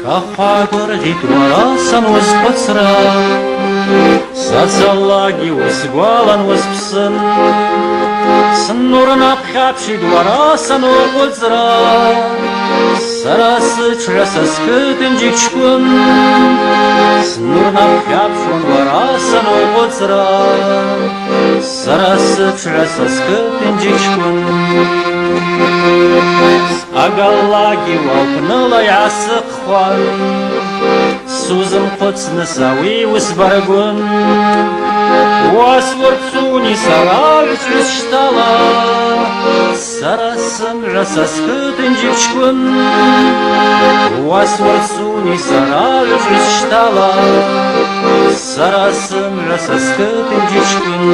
Кафагор дитвара сануз пацра Сацалаги усгвалан успсын Снурна пхапши двора санугузра Сарасы чраса скытын жикчкун Снурна пхапшун двора санугузра Сарасы чраса скытын жикчкун Агалаги валпныла ясык хван Сузым қоцны сауи усбаргун Уасварцуни сараль чрыштала Сарасым жасаскытын жипчкун Уасварцуни сараль чрыштала Сарасым жасаскытын жипчкун